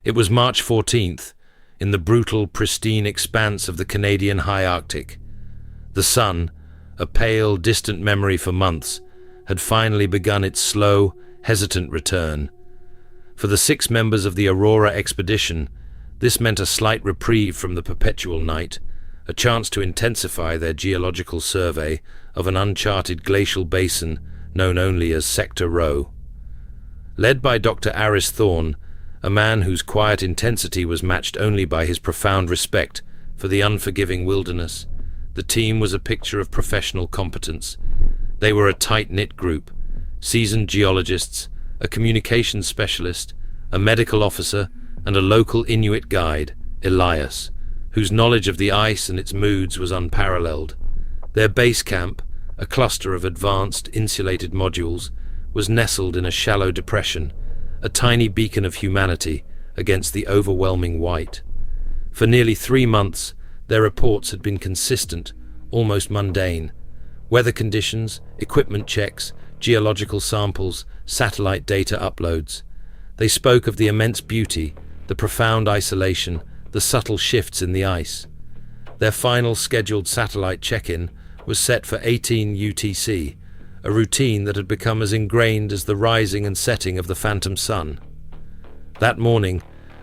It was March 14th, in the brutal, pristine expanse of the Canadian high Arctic. The sun, a pale, distant memory for months, had finally begun its slow, hesitant return. For the 6 members of the Aurora Expedition, this meant a slight reprieve from the perpetual night, a chance to intensify their geological survey of an uncharted glacial basin known only as Sector Rho. Led by Dr. Aris Thorne, a man whose quiet intensity was matched only by his profound respect for the unforgiving wilderness, the team was a picture of professional competence. They were a tight-knit group: seasoned geologists, a communications specialist, a medical officer, and a local Inuit guide, Elias, whose knowledge of the ice and its moods was unparalleled. Their base camp, a cluster of advanced, insulated modules, was nestled in a shallow depression, a tiny beacon of humanity against the overwhelming white. For nearly 3 months, their reports had been consistent, almost mundane. Weather conditions, equipment checks, geological samples, satellite data uploads. They spoke of the immense beauty, the profound isolation, the subtle shifts in the ice. Their final scheduled satellite check-in was set for 18 UTC, a routine that had become as ingrained as the rising and setting of the phantom sun. That morning,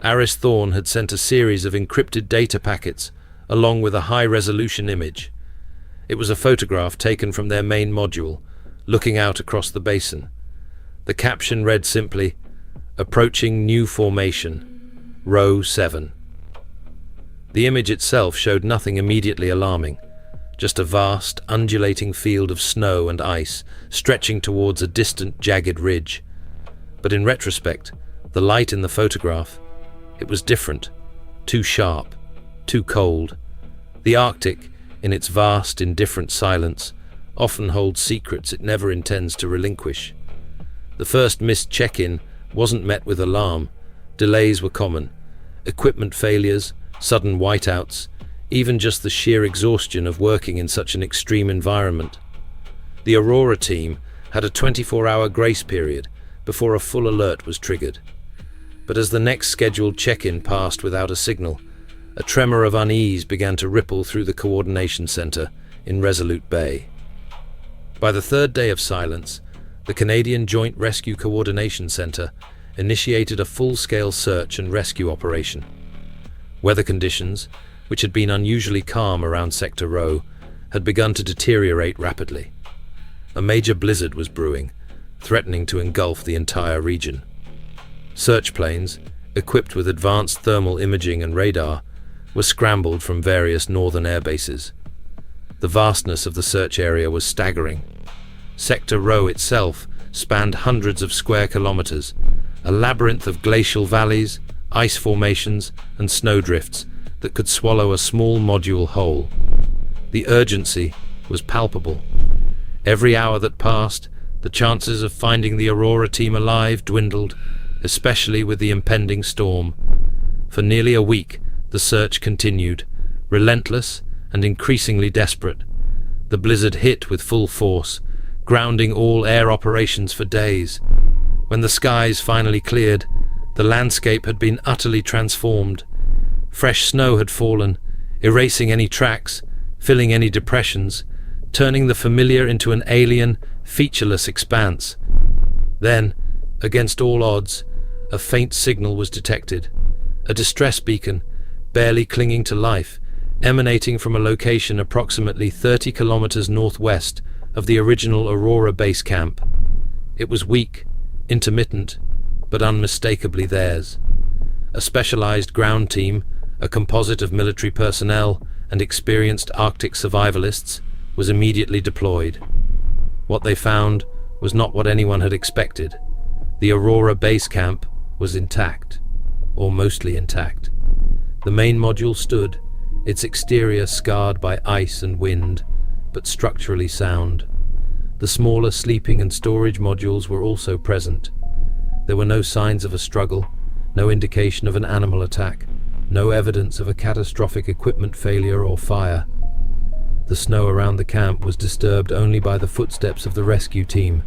Aris Thorne had sent a series of encrypted data packets along with a high-resolution image. It was a photograph taken from their main module, looking out across the basin. The caption read simply, "Approaching new formation, Rho 7. The image itself showed nothing immediately alarming, just a vast, undulating field of snow and ice stretching towards a distant, jagged ridge. But in retrospect, the light in the photograph, it was different, too sharp, too cold. The Arctic, in its vast, indifferent silence, often holds secrets it never intends to relinquish. The first missed check-in wasn't met with alarm. Delays were common. Equipment failures, sudden whiteouts, even just the sheer exhaustion of working in such an extreme environment. The Aurora team had a 24-hour grace period before a full alert was triggered. But as the next scheduled check-in passed without a signal, a tremor of unease began to ripple through the coordination center in Resolute Bay. By the 3rd day of silence, the Canadian Joint Rescue Coordination Center initiated a full-scale search and rescue operation. Weather conditions, which had been unusually calm around Sector Rho, had begun to deteriorate rapidly. A major blizzard was brewing, threatening to engulf the entire region. Search planes, equipped with advanced thermal imaging and radar, were scrambled from various northern air bases. The vastness of the search area was staggering. Sector Rho itself spanned hundreds of square kilometers, a labyrinth of glacial valleys, ice formations, and snowdrifts that could swallow a small module whole. The urgency was palpable. Every hour that passed, the chances of finding the Aurora team alive dwindled, especially with the impending storm. For nearly a week, the search continued, relentless and increasingly desperate. The blizzard hit with full force, grounding all air operations for days. When the skies finally cleared, the landscape had been utterly transformed. Fresh snow had fallen, erasing any tracks, filling any depressions, turning the familiar into an alien, featureless expanse. Then, against all odds, a faint signal was detected. A distress beacon, barely clinging to life, emanating from a location approximately 30 kilometers northwest of the original Aurora base camp. It was weak, intermittent, but unmistakably theirs. A specialized ground team, a composite of military personnel and experienced Arctic survivalists, was immediately deployed. What they found was not what anyone had expected. The Aurora base camp was intact, or mostly intact. The main module stood, its exterior scarred by ice and wind, but structurally sound. The smaller sleeping and storage modules were also present. There were no signs of a struggle, no indication of an animal attack, no evidence of a catastrophic equipment failure or fire. The snow around the camp was disturbed only by the footsteps of the rescue team.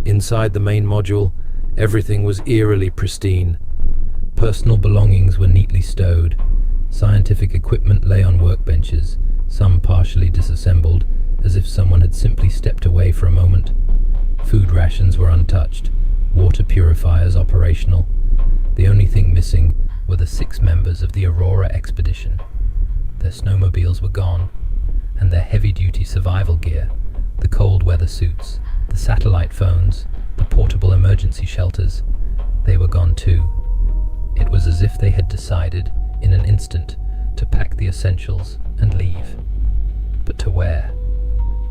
Inside the main module, everything was eerily pristine. Personal belongings were neatly stowed. Scientific equipment lay on workbenches, some partially disassembled, as if someone had simply stepped away for a moment. Food rations were untouched, water purifiers operational. The only thing missing were the 6 members of the Aurora Expedition. Their snowmobiles were gone, and their heavy-duty survival gear, the cold weather suits, the satellite phones, the portable emergency shelters, they were gone too. It was as if they had decided, in an instant, to pack the essentials and leave. But to where?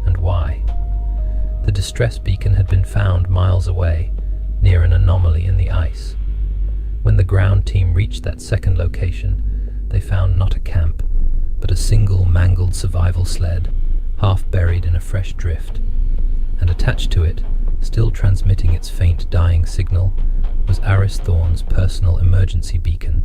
And why? The distress beacon had been found miles away, near an anomaly in the ice. When the ground team reached that second location, they found not a camp, but a single mangled survival sled, half buried in a fresh drift. And attached to it, still transmitting its faint dying signal, was Aris Thorne's personal emergency beacon.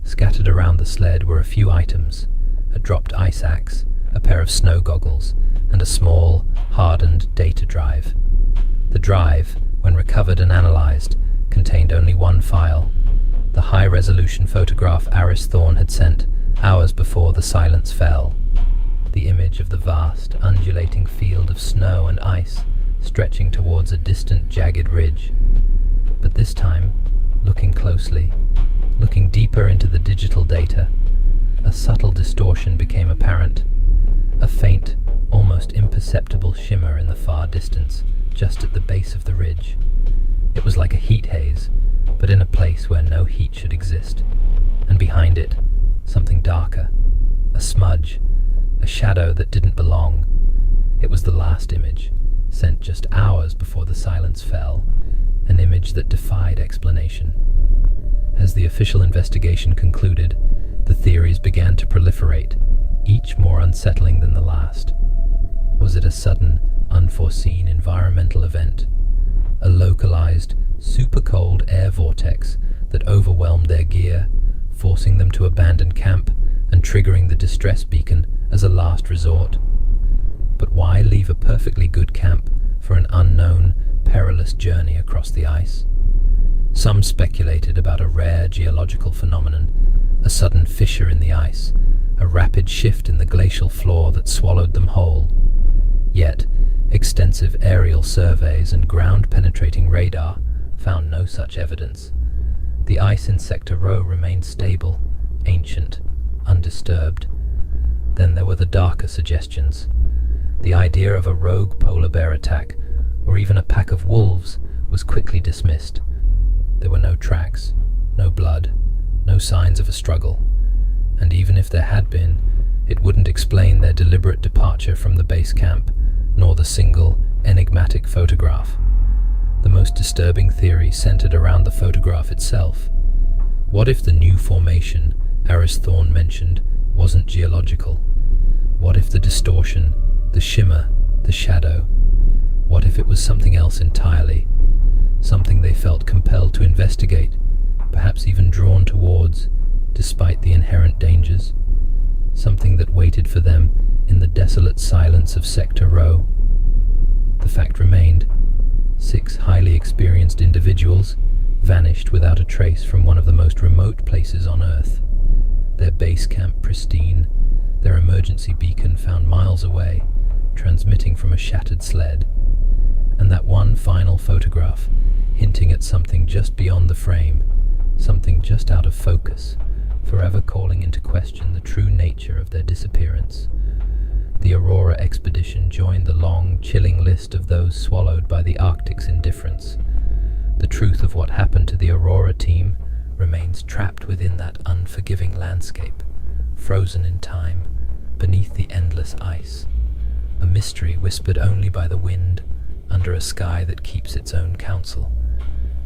Scattered around the sled were a few items: a dropped ice axe, a pair of snow goggles, and a small, hardened data drive. The drive, when recovered and analyzed, contained only one file: the high-resolution photograph Aris Thorne had sent hours before the silence fell. The image of the vast, undulating field of snow and ice stretching towards a distant, jagged ridge. But this time, looking closely, looking deeper into the digital data, a subtle distortion became apparent. A faint, almost imperceptible shimmer in the far distance, just at the base of the ridge. It was like a heat haze, but in a place where no heat should exist. And behind it, something darker, a smudge, a shadow that didn't belong. It was the last image, sent just hours before the silence fell, an image that defied explanation. As the official investigation concluded, the theories began to proliferate, each more unsettling than the last. Was it a sudden, unforeseen environmental event? A localized, super-cold air vortex that overwhelmed their gear, forcing them to abandon camp and triggering the distress beacon as a last resort? But why leave a perfectly good camp for an unknown, perilous journey across the ice? Some speculated about a rare geological phenomenon, a sudden fissure in the ice, a rapid shift in the glacial floor that swallowed them whole. Yet, extensive aerial surveys and ground-penetrating radar found no such evidence. The ice in Sector Rho remained stable, ancient, undisturbed. Then there were the darker suggestions. The idea of a rogue polar bear attack, or even a pack of wolves, was quickly dismissed. There were no tracks, no blood, no signs of a struggle. And even if there had been, it wouldn't explain their deliberate departure from the base camp, nor the single, enigmatic photograph. The most disturbing theory centered around the photograph itself. What if the new formation Aris Thorne mentioned wasn't geological? What if the distortion, the shimmer, the shadow, what if it was something else entirely? Something they felt compelled to investigate, perhaps even drawn towards, despite the inherent dangers. Something that waited for them in the desolate silence of Sector Rho. The fact remained: 6 highly experienced individuals vanished without a trace from one of the most remote places on Earth. Their base camp pristine, their emergency beacon found miles away, transmitting from a shattered sled. And that one final photograph, hinting at something just beyond the frame, something just out of focus, forever calling into question the true nature of their disappearance. The Aurora Expedition joined the long, chilling list of those swallowed by the Arctic's indifference. The truth of what happened to the Aurora team remains trapped within that unforgiving landscape, frozen in time, beneath the endless ice. A mystery whispered only by the wind, under a sky that keeps its own counsel.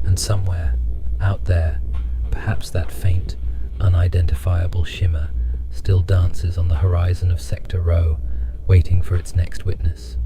And somewhere, out there, perhaps that faint, unidentifiable shimmer still dances on the horizon of Sector Rho, waiting for its next witness.